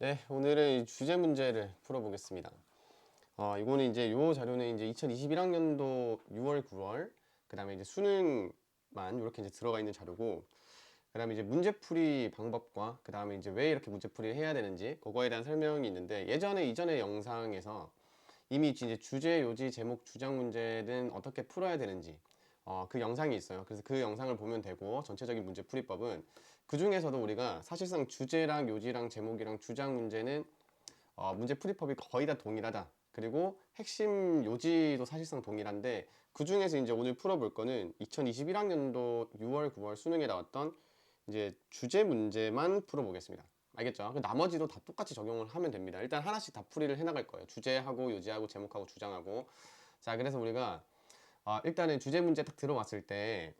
네, 오늘은 이 주제 문제를 풀어보겠습니다. 이거는 이제 요 자료는 이제 2021학년도 6월, 9월, 그 다음에 이제 수능만 이렇게 이제 들어가 있는 자료고, 그 다음에 이제 문제풀이 방법과 그 다음에 이제 왜 이렇게 문제풀이를 해야 되는지 그거에 대한 설명이 있는데, 이전의 영상에서 이미 이제 주제, 요지, 제목, 주장 문제는 어떻게 풀어야 되는지 그 영상이 있어요. 그래서 그 영상을 보면 되고, 전체적인 문제풀이법은 그 중에서도 우리가 사실상 주제랑 요지랑 제목이랑 주장 문제는 문제 풀이법이 거의 다 동일하다. 그리고 핵심 요지도 사실상 동일한데, 그 중에서 이제 오늘 풀어볼 거는 2021학년도 6월, 9월 수능에 나왔던 이제 주제 문제만 풀어보겠습니다. 알겠죠? 그 나머지도 다 똑같이 적용을 하면 됩니다. 일단 하나씩 다 풀이를 해나갈 거예요. 주제하고 요지하고 제목하고 주장하고. 자, 그래서 우리가 일단은 주제 문제 딱 들어왔을 때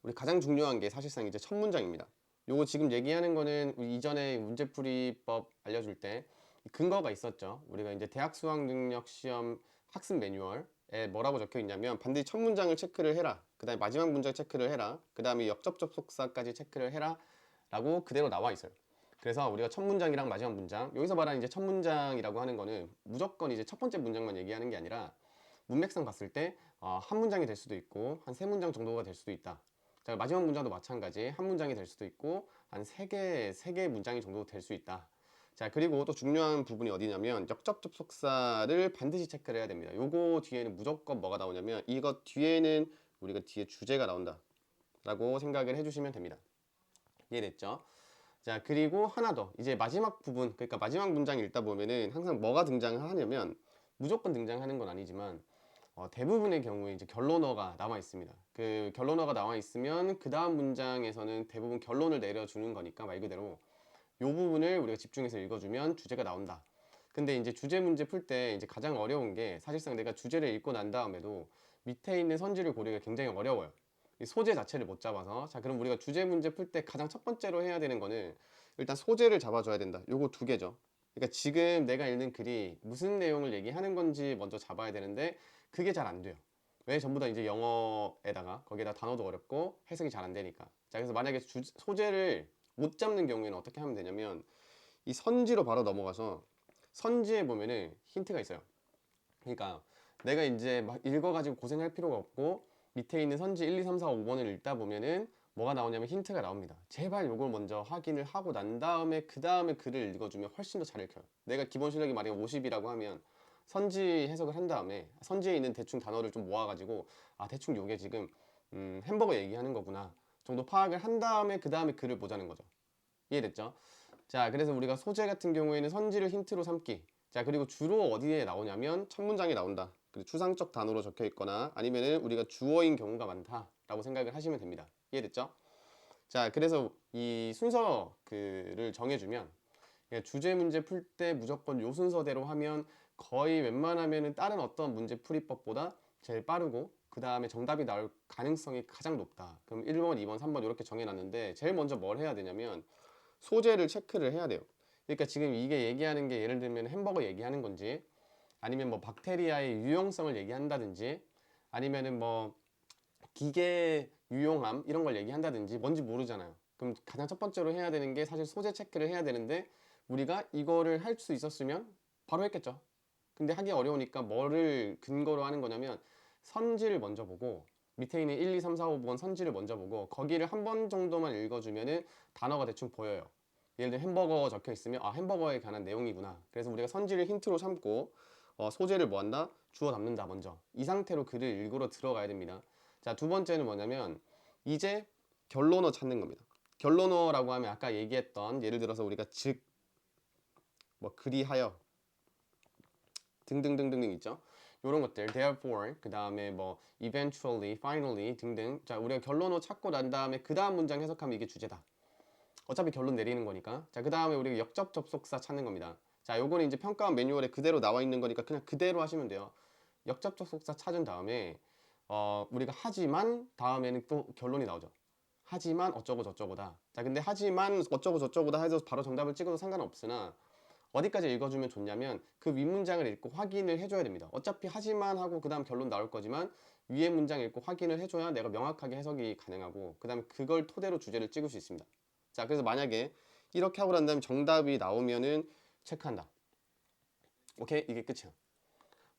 우리 가장 중요한 게 사실상 이제 첫 문장입니다. 요거 지금 얘기하는 거는 이전에 문제풀이법 알려줄 때 근거가 있었죠. 우리가 이제 대학 수학 능력 시험 학습 매뉴얼에 뭐라고 적혀 있냐면, 반드시 첫 문장을 체크를 해라. 그 다음에 마지막 문장 체크를 해라. 그 다음에 역접접속사까지 체크를 해라. 라고 그대로 나와 있어요. 그래서 우리가 첫 문장이랑 마지막 문장, 여기서 말하는 이제 첫 문장이라고 하는 거는 무조건 이제 첫 번째 문장만 얘기하는 게 아니라 문맥상 봤을 때 한 문장이 될 수도 있고 한 세 문장 정도가 될 수도 있다. 자, 마지막 문장도 마찬가지 한 문장이 될 수도 있고 한 세 개 문장이 정도 될 수 있다. 자, 그리고 또 중요한 부분이 어디냐면 역접접속사를 반드시 체크를 해야 됩니다. 요거 뒤에는 무조건 뭐가 나오냐면, 이것 뒤에는 우리가 뒤에 주제가 나온다 라고 생각을 해주시면 됩니다. 이해됐죠? 자, 그리고 하나 더, 이제 마지막 부분, 그러니까 마지막 문장 읽다 보면은 항상 뭐가 등장을 하냐면, 무조건 등장하는 건 아니지만 대부분의 경우에 이제 결론어가 나와 있습니다. 그 결론어가 나와 있으면 그 다음 문장에서는 대부분 결론을 내려주는 거니까, 말 그대로 이 부분을 우리가 집중해서 읽어주면 주제가 나온다. 근데 이제 주제 문제 풀 때 이제 가장 어려운 게, 사실상 내가 주제를 읽고 난 다음에도 밑에 있는 선지를 고르기가 굉장히 어려워요. 이 소재 자체를 못 잡아서. 자, 그럼 우리가 주제 문제 풀 때 가장 첫 번째로 해야 되는 거는 일단 소재를 잡아줘야 된다. 요거 두 개죠. 그러니까 지금 내가 읽는 글이 무슨 내용을 얘기하는 건지 먼저 잡아야 되는데, 그게 잘 안 돼요. 왜? 전부 다 이제 영어에다가 거기에다 단어도 어렵고 해석이 잘 안 되니까. 자, 그래서 만약에 소재를 못 잡는 경우에는 어떻게 하면 되냐면, 이 선지로 바로 넘어가서 선지에 보면은 힌트가 있어요. 그러니까 내가 이제 막 읽어가지고 고생할 필요가 없고 밑에 있는 선지 1, 2, 3, 4, 5번을 읽다 보면은 뭐가 나오냐면 힌트가 나옵니다. 제발 요걸 먼저 확인을 하고 난 다음에 그 다음에 글을 읽어주면 훨씬 더 잘 읽혀요. 내가 기본 실력이 만약에 50이라고 하면 선지 해석을 한 다음에 선지에 있는 대충 단어를 좀 모아가지고, 대충 요게 지금 햄버거 얘기하는 거구나 정도 파악을 한 다음에 그 다음에 글을 보자는 거죠. 이해됐죠? 자, 그래서 우리가 소재 같은 경우에는 선지를 힌트로 삼기. 자, 그리고 주로 어디에 나오냐면 첫 문장에 나온다. 그리고 추상적 단어로 적혀 있거나 아니면은 우리가 주어인 경우가 많다라고 생각을 하시면 됩니다. 이해됐죠? 자, 그래서 이 순서 그를 정해주면, 그러니까 주제 문제 풀 때 무조건 요 순서대로 하면 거의 웬만하면은 다른 어떤 문제 풀이법보다 제일 빠르고 그 다음에 정답이 나올 가능성이 가장 높다. 그럼 1번, 2번, 3번 이렇게 정해놨는데, 제일 먼저 뭘 해야 되냐면 소재를 체크를 해야 돼요. 그러니까 지금 이게 얘기하는 게 예를 들면 햄버거 얘기하는 건지, 아니면 뭐 박테리아의 유용성을 얘기한다든지, 아니면은 뭐 기계 유용함 이런 걸 얘기한다든지 뭔지 모르잖아요. 그럼 가장 첫 번째로 해야 되는 게 사실 소재 체크를 해야 되는데, 우리가 이거를 할 수 있었으면 바로 했겠죠. 근데 하기 어려우니까 뭐를 근거로 하는 거냐면, 선지를 먼저 보고 밑에 있는 1, 2, 3, 4, 5번 선지를 먼저 보고 거기를 한 번 정도만 읽어주면은 단어가 대충 보여요. 예를 들어 햄버거 적혀 있으면 햄버거에 관한 내용이구나. 그래서 우리가 선지를 힌트로 삼고 소재를 뭐 한다? 주워 담는다. 먼저 이 상태로 글을 읽으러 들어가야 됩니다. 자, 두 번째는 뭐냐면 이제 결론어 찾는 겁니다. 결론어라고 하면 아까 얘기했던, 예를 들어서 우리가 즉, 뭐 그리하여 등등등등 있죠. 이런 것들, therefore, 그 다음에 뭐 eventually, finally 등등. 자, 우리가 결론어 찾고 난 다음에 그 다음 문장 해석하면 이게 주제다. 어차피 결론 내리는 거니까. 자, 그 다음에 우리가 역접 접속사 찾는 겁니다. 자, 요거는 이제 평가원 매뉴얼에 그대로 나와 있는 거니까 그냥 그대로 하시면 돼요. 역접 접속사 찾은 다음에 우리가 하지만 다음에는 또 결론이 나오죠. 하지만 어쩌고 저쩌고다. 자, 근데 하지만 어쩌고 저쩌고다 해서 바로 정답을 찍어도 상관없으나, 어디까지 읽어주면 좋냐면 그 윗문장을 읽고 확인을 해줘야 됩니다. 어차피 하지만 하고 그 다음 결론 나올 거지만 위에 문장 읽고 확인을 해줘야 내가 명확하게 해석이 가능하고 그 다음에 그걸 토대로 주제를 찍을 수 있습니다. 자, 그래서 만약에 이렇게 하고 난 다음에 정답이 나오면은 체크한다. 오케이? 이게 끝이야.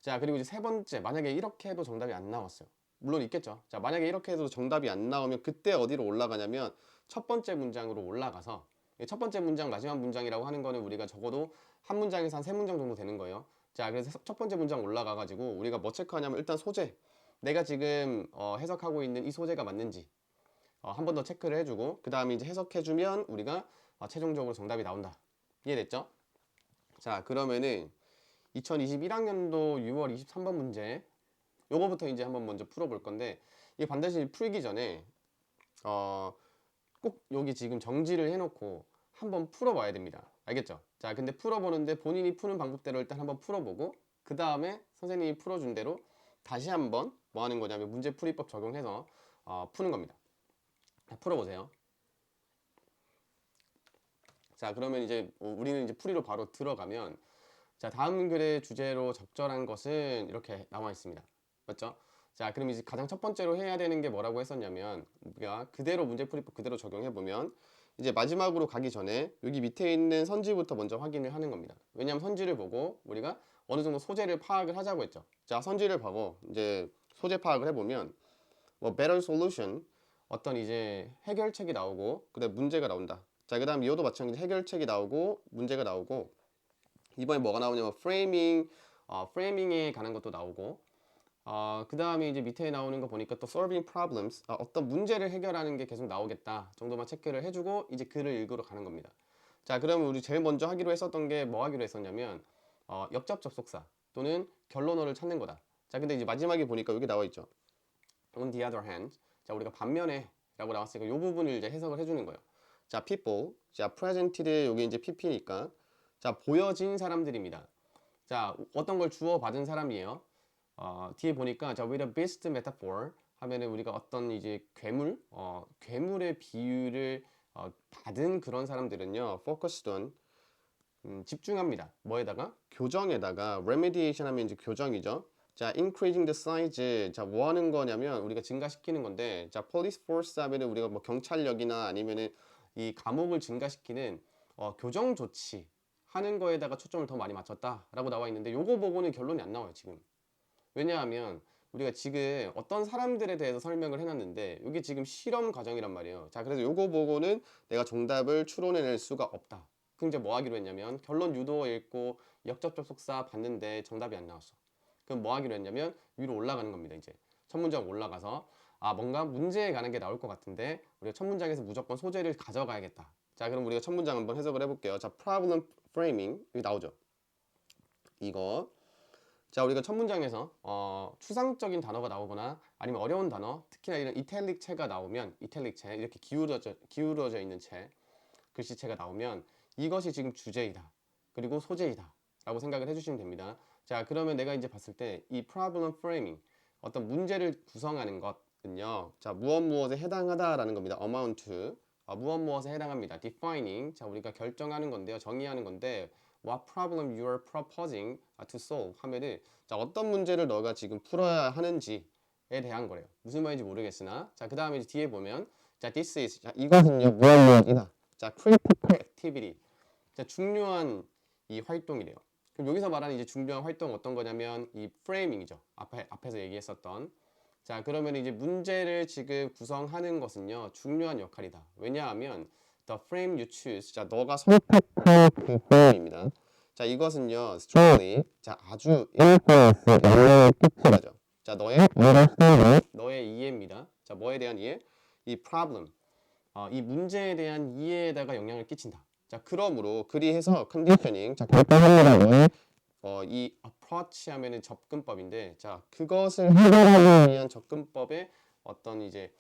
자, 그리고 이제 세 번째, 만약에 이렇게 해도 정답이 안 나왔어요. 물론 있겠죠. 자, 만약에 이렇게 해도 정답이 안 나오면 그때 어디로 올라가냐면 첫 번째 문장으로 올라가서, 첫 번째 문장, 마지막 문장이라고 하는 거는 우리가 적어도 한 문장에서 한 세 문장 정도 되는 거예요. 자, 그래서 첫 번째 문장 올라가가지고 우리가 뭐 체크하냐면 일단 소재, 내가 지금 해석하고 있는 이 소재가 맞는지 한 번 더 체크를 해주고, 그 다음에 이제 해석해주면 우리가 최종적으로 정답이 나온다. 이해됐죠? 자, 그러면은 2021학년도 6월 23번 문제, 요거부터 이제 한번 먼저 풀어볼 건데, 이게 반드시 풀기 전에 꼭 여기 지금 정지를 해놓고 한번 풀어봐야 됩니다. 알겠죠? 자, 근데 풀어보는데 본인이 푸는 방법대로 일단 한번 풀어보고, 그 다음에 선생님이 풀어준 대로 다시 한번 뭐 하는 거냐면 문제풀이법 적용해서 푸는 겁니다. 자, 풀어보세요. 자, 그러면 이제 우리는 이제 풀이로 바로 들어가면, 자, 다음 글의 주제로 적절한 것은 이렇게 나와 있습니다. 맞죠? 자, 그럼 이제 가장 첫 번째로 해야 되는 게 뭐라고 했었냐면, 우리가 그대로 문제풀이법 그대로 적용해보면 이제 마지막으로 가기 전에 여기 밑에 있는 선지부터 먼저 확인을 하는 겁니다. 왜냐하면 선지를 보고 우리가 어느 정도 소재를 파악을 하자고 했죠. 자, 선지를 보고 이제 소재 파악을 해보면 뭐 better solution, 어떤 이제 해결책이 나오고 그다음 문제가 나온다. 자, 그 다음 이어도 마찬가지 해결책이 나오고 문제가 나오고, 이번에 뭐가 나오냐면 프레이밍에 관한 것도 나오고, 그 다음에 이제 밑에 나오는 거 보니까 또 solving problems, 어떤 문제를 해결하는 게 계속 나오겠다 정도만 체크를 해주고 이제 글을 읽으러 가는 겁니다. 자, 그러면 우리 제일 먼저 하기로 했었던 게 뭐 하기로 했었냐면 역접 접속사 또는 결론어를 찾는 거다. 자, 근데 이제 마지막에 보니까 여기 나와 있죠. On the other hand, 자, 우리가 반면에 라고 나왔으니까 이 부분을 이제 해석을 해주는 거예요. 자, people, 자, presented, 여기 이제 pp니까, 자, 보여진 사람들입니다. 자, 어떤 걸 주어 받은 사람이에요. 뒤에 보니까 자, with a beast metaphor 하면은 우리가 어떤 이제 괴물의 비유를 받은 그런 사람들은요, focused on, 집중합니다. 뭐에다가? 교정에다가. remediation 하면 이제 교정이죠. 자, increasing the size, 자, 뭐 하는 거냐면 우리가 증가시키는 건데, 자, police force 하면은 우리가 뭐 경찰력이나 아니면은 이 감옥을 증가시키는 교정 조치 하는 거에다가 초점을 더 많이 맞췄다라고 나와 있는데, 요거 보고는 결론이 안 나와요 지금. 왜냐하면 우리가 지금 어떤 사람들에 대해서 설명을 해놨는데 이게 지금 실험 과정이란 말이에요. 자, 그래서 요거 보고는 내가 정답을 추론해낼 수가 없다. 그럼 이제 뭐 하기로 했냐면 결론 유도 읽고 역접 접속사 봤는데 정답이 안 나왔어. 그럼 뭐 하기로 했냐면 위로 올라가는 겁니다. 이제 첫 문장 올라가서 뭔가 문제에 관한 게 나올 것 같은데 우리가 첫 문장에서 무조건 소재를 가져가야겠다. 자, 그럼 우리가 첫 문장 한번 해석을 해볼게요. 자, problem framing 여기 나오죠. 이거. 자, 우리가 첫 문장에서 추상적인 단어가 나오거나 아니면 어려운 단어, 특히나 이런 이탈릭 체가 나오면, 이탈릭 체, 이렇게 기울어져 있는 체, 글씨체가 나오면 이것이 지금 주제이다, 그리고 소재이다 라고 생각을 해주시면 됩니다. 자, 그러면 내가 이제 봤을 때 이 problem framing, 어떤 문제를 구성하는 것은요, 자, 무엇에 해당하다라는 겁니다. amount, 무엇에 해당합니다. defining, 자, 우리가 결정하는 건데요, 정의하는 건데, what problem you are proposing to solve 하면은, 자, 어떤 문제를 너가 지금 풀어야 하는지에 대한 거래요. 무슨 말인지 모르겠으나, 자, 그 다음에 뒤에 보면, 자, this is, 자, 이것은요 무엇이다. 자, critical activity, 자, 중요한 이 활동이래요. 그럼 여기서 말하는 이제 중요한 활동 어떤 거냐면 이 framing이죠. 앞에서 얘기했었던. 자, 그러면 이제 문제를 지금 구성하는 것은요 중요한 역할이다. 왜냐하면 the frame you choose, 자, 너가 선택할 그 frame입니다. 자, 이것은요 strongly, 자, 아주 influence, 영향을 끼치죠. 자, 너의 이해입니다. 자, 뭐에 대한 이해? 이 problem, 이 문제에 대한 이해에다가 영향을 끼친다. 자, 그러므로 그리해서 컨디셔닝, 자, 결정합니다. 너의 이 approach 하면은 접근법인데, 자, 그것을 해결하기 위한 접근법의 어떤 이제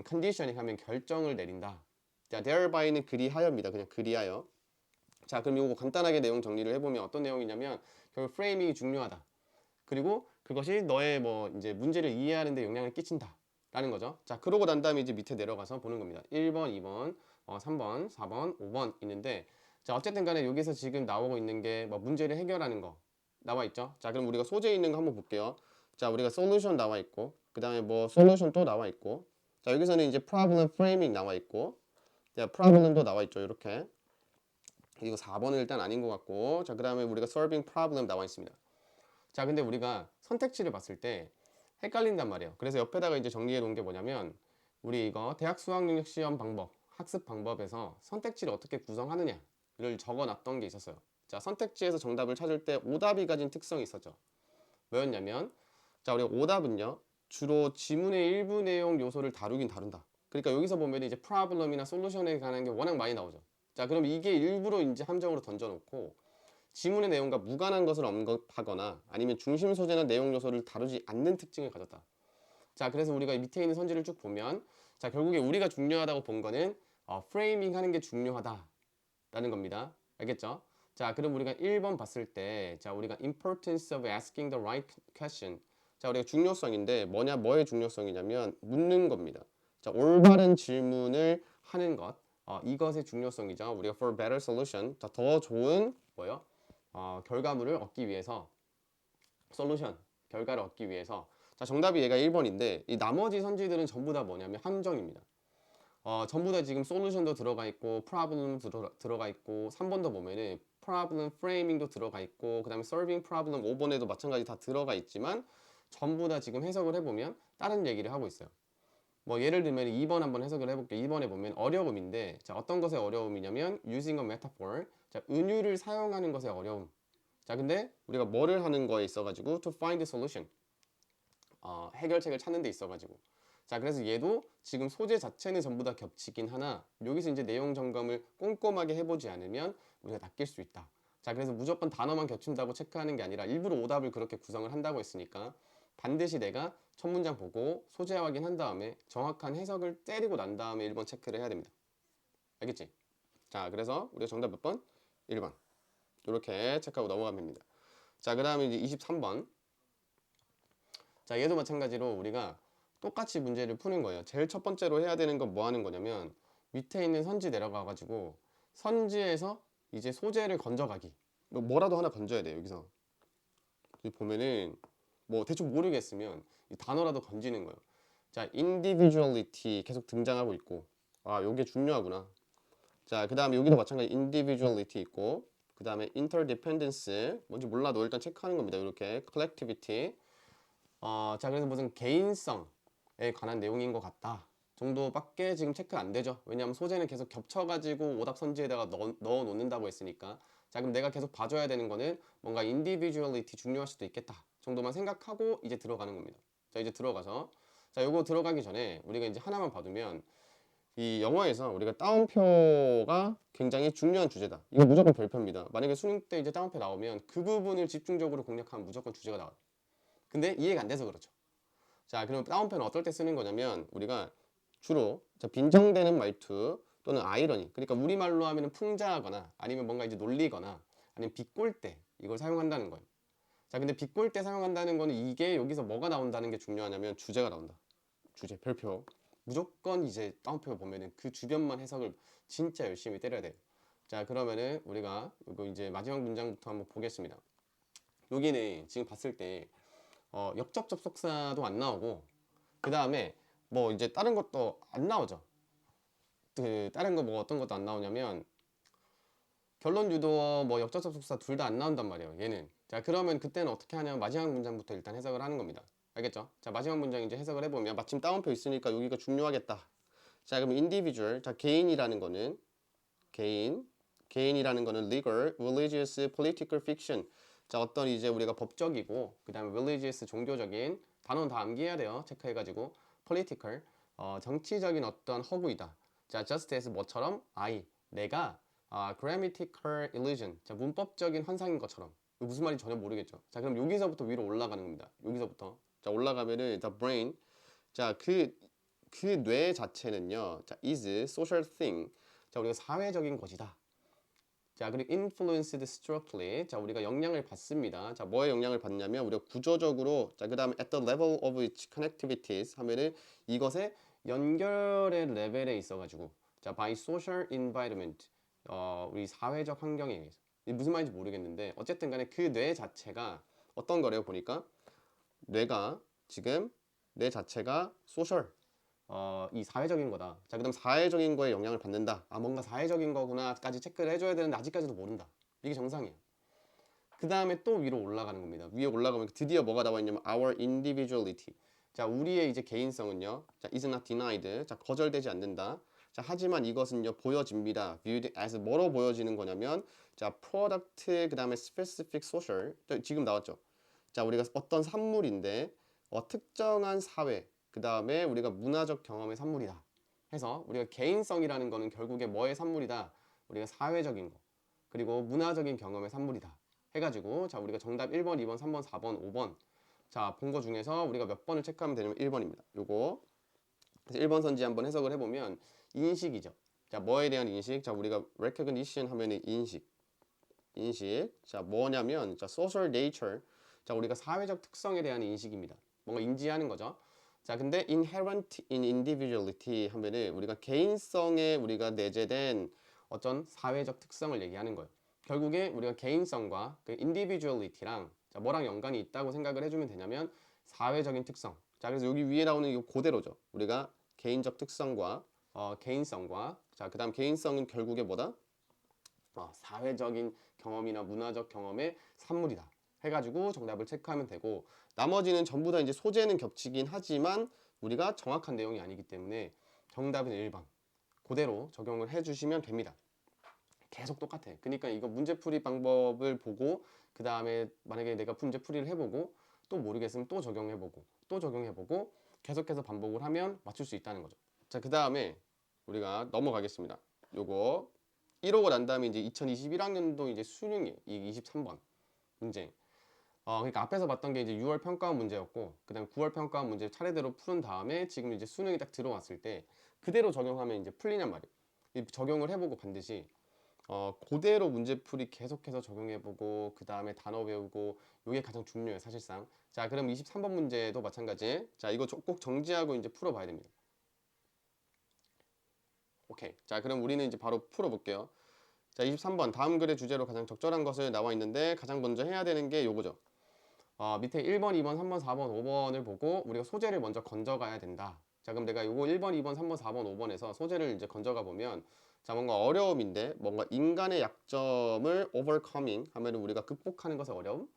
컨디셔닝 하면 결정을 내린다. 자, thereby는 그리하여입니다. 그냥 그리하여. 자, 그럼 이거 간단하게 내용 정리를 해보면 어떤 내용이냐면 결국 프레이밍이 중요하다. 그리고 그것이 너의 뭐 이제 문제를 이해하는 데 영향을 끼친다 라는 거죠. 자, 그러고 난 다음에 이제 밑에 내려가서 보는 겁니다. 1번, 2번, 3번, 4번, 5번 있는데, 자, 어쨌든 간에 여기서 지금 나오고 있는 게 뭐 문제를 해결하는 거 나와 있죠. 자, 그럼 우리가 소재 있는 거 한번 볼게요. 자, 우리가 솔루션 나와 있고, 그 다음에 뭐 솔루션 또 나와 있고, 자, 여기서는 이제 problem framing 나와 있고, 자, problem도 나와 있죠. 이렇게. 이거 4번은 일단 아닌 것 같고, 자, 그 다음에 우리가 solving problem 나와 있습니다. 자, 근데 우리가 선택지를 봤을 때 헷갈린단 말이에요. 그래서 옆에다가 이제 정리해 놓은 게 뭐냐면, 우리 이거 대학 수학능력 시험 방법, 학습 방법에서 선택지를 어떻게 구성하느냐를 적어 놨던 게 있었어요. 자, 선택지에서 정답을 찾을 때 오답이 가진 특성이 있었죠. 뭐였냐면, 자, 우리가 오답은요, 주로 지문의 일부 내용 요소를 다루긴 다룬다. 그러니까 여기서 보면 이제 problem이나 솔루션에 관한 게 워낙 많이 나오죠. 자, 그럼 이게 일부러 이제 함정으로 던져놓고 지문의 내용과 무관한 것을 언급하거나 아니면 중심 소재나 내용 요소를 다루지 않는 특징을 가졌다. 자, 그래서 우리가 밑에 있는 선지를 쭉 보면, 자, 결국에 우리가 중요하다고 본 거는 프레이밍 하는 게 중요하다라는 겁니다. 알겠죠? 자, 그럼 우리가 1번 봤을 때, 자, 우리가 importance of asking the right question. 자, 우리가 중요성인데 뭐의 중요성이냐면 묻는 겁니다. 자, 올바른 질문을 하는 것. 이것의 중요성이죠. 우리가 for better solution. 자, 더 좋은 뭐요? 결과물을 얻기 위해서 솔루션, 결과를 얻기 위해서. 자, 정답이 얘가 1번인데 이 나머지 선지들은 전부 다 뭐냐면 함정입니다. 전부 다 지금 솔루션도 들어가 있고 프로블럼도 들어가 있고 3번도 보면은 프로블럼 프레이밍도 들어가 있고 그 다음에 solving problem 5번에도 마찬가지 다 들어가 있지만 전부 다 지금 해석을 해보면 다른 얘기를 하고 있어요. 뭐 예를 들면 2번 한번 해석을 해볼게요. 2번에 보면 어려움인데, 자, 어떤 것의 어려움이냐면 using a metaphor, 자, 은유를 사용하는 것의 어려움. 자, 근데 우리가 뭐를 하는 거에 있어가지고 to find a solution, 해결책을 찾는 데 있어가지고. 자, 그래서 얘도 지금 소재 자체는 전부 다 겹치긴 하나 여기서 이제 내용 점검을 꼼꼼하게 해보지 않으면 우리가 낚일 수 있다. 자, 그래서 무조건 단어만 겹친다고 체크하는 게 아니라 일부러 오답을 그렇게 구성을 한다고 했으니까 반드시 내가 첫 문장 보고 소재 확인한 다음에 정확한 해석을 때리고 난 다음에 1번 체크를 해야 됩니다. 알겠지? 자, 그래서 우리가 정답 몇 번? 1번. 이렇게 체크하고 넘어가면 됩니다. 자, 그 다음에 이제 23번. 자, 얘도 마찬가지로 우리가 똑같이 문제를 푸는 거예요. 제일 첫 번째로 해야 되는 건 뭐 하는 거냐면 밑에 있는 선지 내려가 가지고 선지에서 이제 소재를 건져가기. 뭐라도 하나 건져야 돼요. 여기서 여기 보면은 뭐 대충 모르겠으면 이 단어라도 건지는 거예요. 자, individuality 계속 등장하고 있고, 요게 중요하구나. 자, 그 다음에 여기도 마찬가지 individuality 있고, 그 다음에 interdependence 뭔지 몰라도 일단 체크하는 겁니다. 이렇게 collectivity. 자, 그래서 무슨 개인성에 관한 내용인 것 같다 정도밖에 지금 체크 안 되죠. 왜냐하면 소재는 계속 겹쳐가지고 오답 선지에다가 넣어 놓는다고 했으니까. 자, 그럼 내가 계속 봐줘야 되는 거는 뭔가 individuality 중요할 수도 있겠다 정도만 생각하고 이제 들어가는 겁니다. 자, 이제 들어가서, 자, 요거 들어가기 전에 우리가 이제 하나만 봐두면, 이 영어에서 우리가 따옴표가 굉장히 중요한 주제다. 이거 무조건 별표입니다. 만약에 수능 때 이제 따옴표 나오면 그 부분을 집중적으로 공략하면 무조건 주제가 나와요. 근데 이해가 안 돼서 그렇죠. 자, 그럼 따옴표는 어떨 때 쓰는 거냐면 우리가 주로 빈정대는 말투 또는 아이러니, 그러니까 우리말로 하면 풍자하거나 아니면 뭔가 이제 놀리거나 아니면 비꼴 때 이걸 사용한다는 거예요. 자, 근데 비꼴 때 사용한다는 거는 이게 여기서 뭐가 나온다는 게 중요하냐면 주제가 나온다. 주제, 별표. 무조건 이제 따옴표 보면은 그 주변만 해석을 진짜 열심히 때려야 돼요. 자, 그러면은 우리가 이거 이제 마지막 문장부터 한번 보겠습니다. 여기는 지금 봤을 때 역접 접속사도 안 나오고, 그 다음에 뭐 이제 다른 것도 안 나오죠. 그 다른 거 뭐 어떤 것도 안 나오냐면 결론 유도어 뭐 역접 접속사 둘 다 안 나온단 말이에요. 얘는. 자, 그러면 그때는 어떻게 하냐면 마지막 문장부터 일단 해석을 하는 겁니다. 알겠죠? 자, 마지막 문장 이제 해석을 해보면 마침 따옴표 있으니까 여기가 중요하겠다. 자, 그럼 individual, 자, 개인이라는 거는 개인이라는 거는 legal, religious, political fiction. 자, 어떤 이제 우리가 법적이고 그 다음에 religious, 종교적인 단어는 다 암기해야 돼요. 체크해가지고 political, 정치적인 어떤 허구이다. 자, just as 뭐처럼 내가 grammatical illusion, 자, 문법적인 환상인 것처럼. 이거 무슨 말인지 전혀 모르겠죠. 자, 그럼 여기서부터 위로 올라가는 겁니다. 여기서부터. 자, 올라가면은 the brain, 자, 그 뇌 자체는요, 자, is social thing. 자, 우리가 사회적인 것이다. 자, 그리고 influenced structurally. 자, 우리가 영향을 받습니다. 자, 뭐에 영향을 받냐면 우리가 구조적으로, 자, 그다음에 at the level of its connectivities 하면은 이것의 연결의 레벨에 있어가지고, 자, by social environment, 우리 사회적 환경에 의해서. 이게 무슨 말인지 모르겠는데 어쨌든 간에 그 뇌 자체가 어떤 거래요 보니까 뇌가 지금 뇌 자체가 소셜, 이 사회적인 거다. 자, 그다음 사회적인 거에 영향을 받는다. 아, 뭔가 사회적인 거구나까지 체크를 해줘야 되는데 아직까지도 모른다. 이게 정상이에요. 그 다음에 또 위로 올라가는 겁니다. 위에 올라가면 드디어 뭐가 나와 있냐면 our individuality. 자, 우리의 이제 개인성은요. 자, is not denied. 자, 거절되지 않는다. 자, 하지만 이것은요 보여집니다. viewed as 뭐로 보여지는 거냐면 자, product 그다음에 specific social. 지금 나왔죠. 자, 우리가 어떤 산물인데 특정한 사회 그다음에 우리가 문화적 경험의 산물이다. 해서 우리가 개인성이라는 거는 결국에 뭐의 산물이다? 우리가 사회적인 거 그리고 문화적인 경험의 산물이다. 해가지고 자 우리가 정답 1번, 2번, 3번, 4번, 5번 자 본 거 중에서 우리가 몇 번을 체크하면 되냐면 1번입니다. 요거 그래서 1번 선지 한번 해석을 해보면 인식이죠. 자 뭐에 대한 인식? 자 우리가 recognition 하면은 인식 자 뭐냐면 자 social nature 자 우리가 사회적 특성에 대한 인식입니다. 뭔가 인지하는 거죠. 자 근데 inherent in individuality 하면은 우리가 개인성에 우리가 내재된 어떤 사회적 특성을 얘기하는 거예요. 결국에 우리가 개인성과 그 individuality랑 자 뭐랑 연관이 있다고 생각을 해주면 되냐면 사회적인 특성. 자 그래서 여기 위에 나오는 이거 그대로죠. 우리가 개인적 특성과 개인성과 자 그다음 개인성은 결국에 뭐다? 사회적인 경험이나 문화적 경험의 산물이다. 해가지고 정답을 체크하면 되고 나머지는 전부 다 이제 소재는 겹치긴 하지만 우리가 정확한 내용이 아니기 때문에 정답은 1번 그대로 적용을 해주시면 됩니다. 계속 똑같아. 그러니까 이거 문제풀이 방법을 보고 그 다음에 만약에 내가 문제풀이를 해보고 또 모르겠으면 또 적용해보고 또 적용해보고 계속해서 반복을 하면 맞출 수 있다는 거죠. 자, 그 다음에 우리가 넘어가겠습니다. 요거 1호가 난 다음에 이제 2021학년도 이제 수능이에요. 이 23번 문제. 그러니까 앞에서 봤던 게 이제 6월 평가원 문제였고, 그 다음 9월 평가원 문제 차례대로 푸른 다음에 지금 이제 수능이 딱 들어왔을 때 그대로 적용하면 이제 풀리냔 말이에요. 적용을 해보고 반드시 그대로 문제풀이 계속해서 적용해보고 그 다음에 단어 배우고 이게 가장 중요해요 사실상. 자 그럼 23번 문제도 마찬가지. 자 이거 꼭 정지하고 이제 풀어봐야 됩니다. 오케이. 자 그럼 우리는 이제 바로 풀어볼게요. 자 23번 다음 글의 주제로 가장 적절한 것을 나와 있는데 가장 먼저 해야 되는 게 요거죠. 밑에 1번, 2번, 3번, 4번, 5번을 보고 우리가 소재를 먼저 건져가야 된다. 자 그럼 내가 요거 1번, 2번, 3번, 4번, 5번에서 소재를 이제 건져가 보면 자 뭔가 어려움인데 뭔가 인간의 약점을 overcoming 하면은 우리가 극복하는 것의 어려움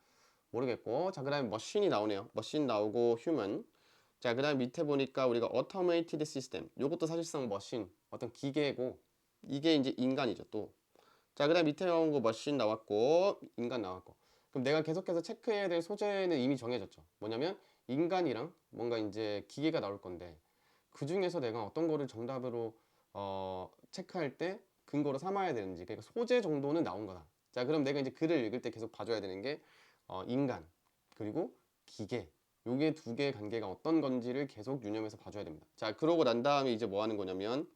모르겠고 자 그다음에 머신이 나오네요. 머신 나오고 human 자 그다음 밑에 보니까 우리가 automated system 요것도 사실상 머신 어떤 기계고 이게 이제 인간이죠 또. 자 그다음 밑에 나온 거 머신 나왔고 인간 나왔고 그럼 내가 계속해서 체크해야 될 소재는 이미 정해졌죠. 뭐냐면 인간이랑 뭔가 이제 기계가 나올 건데 그 중에서 내가 어떤 거를 정답으로 체크할 때 근거로 삼아야 되는지 그러니까 소재 정도는 나온 거다. 자 그럼 내가 이제 글을 읽을 때 계속 봐줘야 되는 게 인간 그리고 기계 요게 두 개의 관계가 어떤 건지를 계속 유념해서 봐줘야 됩니다. 자 그러고 난 다음에 이제 뭐 하는 거냐면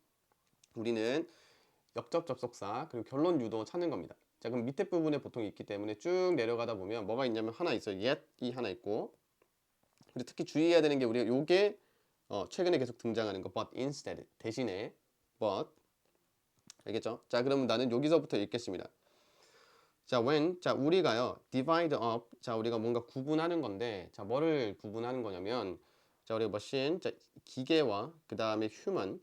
우리는 역접 접속사 그리고 결론 유도 찾는 겁니다. 자 그럼 밑에 부분에 보통 있기 때문에 쭉 내려가다 보면 뭐가 있냐면 하나 있어요. yet이 하나 있고 그리고 특히 주의해야 되는 게 우리가 요게 최근에 계속 등장하는 거 but instead 대신에 but 알겠죠? 자 그러면 나는 여기서부터 읽겠습니다. 자 when 자 우리가요 divide up 자 우리가 뭔가 구분하는 건데 자 뭐를 구분하는 거냐면 자 우리가 machine 자 기계와 그 다음에 human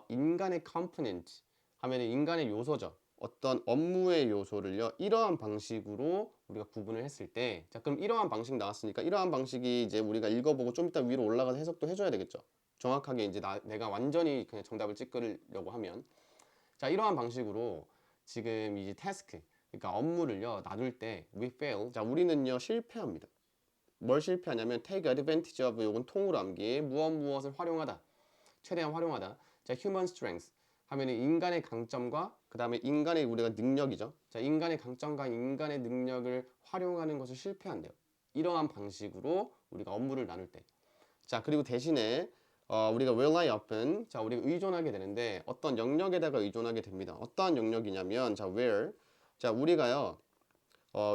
인간의 component 하면 인간의 요소죠. 어떤 업무의 요소를요 이러한 방식으로 우리가 구분을 했을 때 자 그럼 이러한 방식 나왔으니까 이러한 방식이 이제 우리가 읽어보고 좀 이따 위로 올라가서 해석도 해줘야 되겠죠. 정확하게 이제 내가 완전히 그냥 정답을 찍으려고 하면 자 이러한 방식으로 지금 이제 태스크 그러니까 업무를요 나눌 때 we fail 자 우리는요 실패합니다. 뭘 실패하냐면 take advantage of 요건 통으로 암기 무엇을 활용하다 최대한 활용하다 자 human strength 하면은 인간의 강점과 그 다음에 인간의 우리가 능력이죠. 자 인간의 강점과 인간의 능력을 활용하는 것을 실패한대요. 이러한 방식으로 우리가 업무를 나눌 때. 자 그리고 대신에 우리가 rely upon 자 우리가 의존하게 되는데 어떤 영역에다가 의존하게 됩니다. 어떠한 영역이냐면 자 where 자 우리가요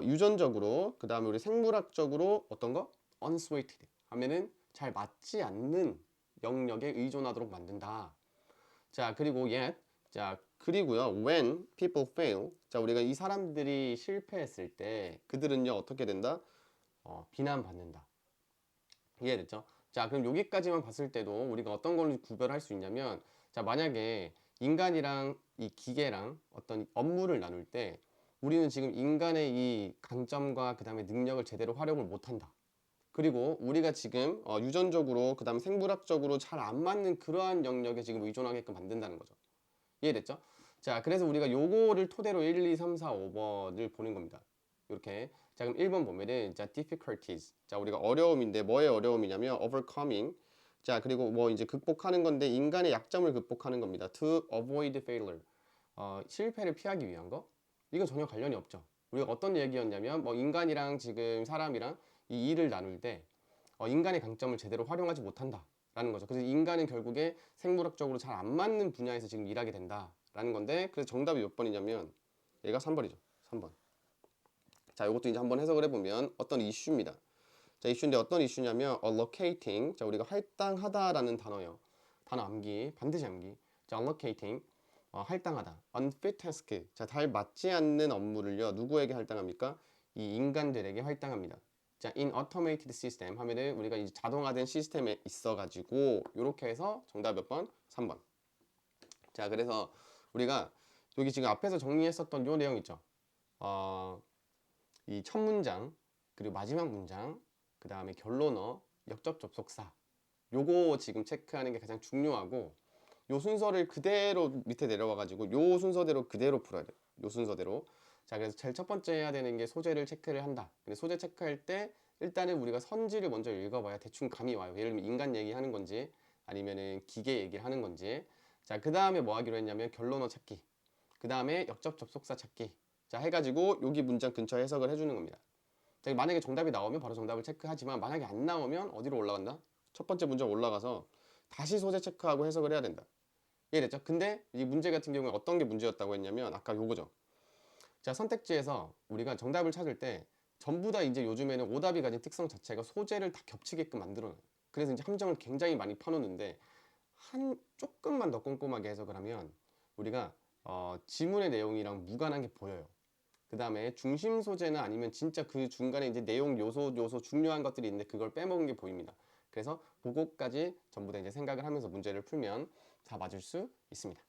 유전적으로 그 다음에 우리 생물학적으로 어떤 거 unsuited 하면은 잘 맞지 않는 영역에 의존하도록 만든다. 자 그리고 yet 자 그리고요 when people fail 자 우리가 이 사람들이 실패했을 때 그들은요 어떻게 된다 비난받는다. 이해됐죠? 자, 그럼 여기까지만 봤을 때도 우리가 어떤 걸 구별할 수 있냐면, 자, 만약에 인간이랑 이 기계랑 어떤 업무를 나눌 때 우리는 지금 인간의 이 강점과 그 다음에 능력을 제대로 활용을 못한다. 그리고 우리가 지금 유전적으로 그 다음에 생물학적으로 잘 안 맞는 그러한 영역에 지금 의존하게끔 만든다는 거죠. 이해됐죠? 자, 그래서 우리가 요거를 토대로 1, 2, 3, 4, 5번을 보는 겁니다. 이렇게. 자, 그럼 1번 보면은 자, difficulties. 자, 우리가 어려움인데 뭐의 어려움이냐면 overcoming. 자, 그리고 뭐 이제 극복하는 건데 인간의 약점을 극복하는 겁니다. to avoid failure. 실패를 피하기 위한 거? 이거 전혀 관련이 없죠. 우리가 어떤 얘기였냐면 뭐 인간이랑 지금 사람이랑 이 일을 나눌 때 인간의 강점을 제대로 활용하지 못한다. 라는 거죠. 그래서 인간은 결국에 생물학적으로 잘 안 맞는 분야에서 지금 일하게 된다. 라는 건데, 그래서 정답이 몇 번이냐면, 얘가 3번이죠. 3번. 자, 이것도 이제 한번 해석을 해보면 어떤 이슈입니다. 자, 이슈인데 어떤 이슈냐면, allocating. 자, 우리가 할당하다라는 단어요. 단어 암기, 반드시 암기. 자, allocating. 할당하다. unfit task. 자, 잘 맞지 않는 업무를요, 누구에게 할당합니까? 이 인간들에게 할당합니다. 자, in automated system 하면은 우리가 이제 자동화된 시스템에 있어가지고 이렇게 해서 정답 몇 번? 3번. 자, 그래서 우리가 여기 지금 앞에서 정리했었던 요 내용 있죠. 이 첫 문장 그리고 마지막 문장 그 다음에 결론어 역접 접속사 요거 지금 체크하는 게 가장 중요하고 요 순서를 그대로 밑에 내려와가지고 요 순서대로 그대로 풀어야 돼요. 요 순서대로. 자, 그래서 제일 첫 번째 해야 되는 게 소재를 체크를 한다. 근데 소재 체크할 때 일단은 우리가 선지를 먼저 읽어봐야 대충 감이 와요. 예를 들면 인간 얘기하는 건지 아니면은 기계 얘기를 하는 건지. 자, 그 다음에 뭐 하기로 했냐면 결론어 찾기. 그 다음에 역접 접속사 찾기. 자, 해가지고 여기 문장 근처 해석을 해주는 겁니다. 자, 만약에 정답이 나오면 바로 정답을 체크하지만 만약에 안 나오면 어디로 올라간다? 첫 번째 문장 올라가서 다시 소재 체크하고 해석을 해야 된다. 이해됐죠? 근데 이 문제 같은 경우에 어떤 게 문제였다고 했냐면 아까 요거죠. 자, 선택지에서 우리가 정답을 찾을 때 전부 다 이제 요즘에는 오답이 가진 특성 자체가 소재를 다 겹치게끔 만들어놔요. 그래서 이제 함정을 굉장히 많이 펴놓는데 한 조금만 더 꼼꼼하게 해석을 하면 우리가 지문의 내용이랑 무관한 게 보여요. 그 다음에 중심 소재나 아니면 진짜 그 중간에 이제 내용 요소 중요한 것들이 있는데 그걸 빼먹은 게 보입니다. 그래서 그거까지 전부 다 이제 생각을 하면서 문제를 풀면 다 맞을 수 있습니다.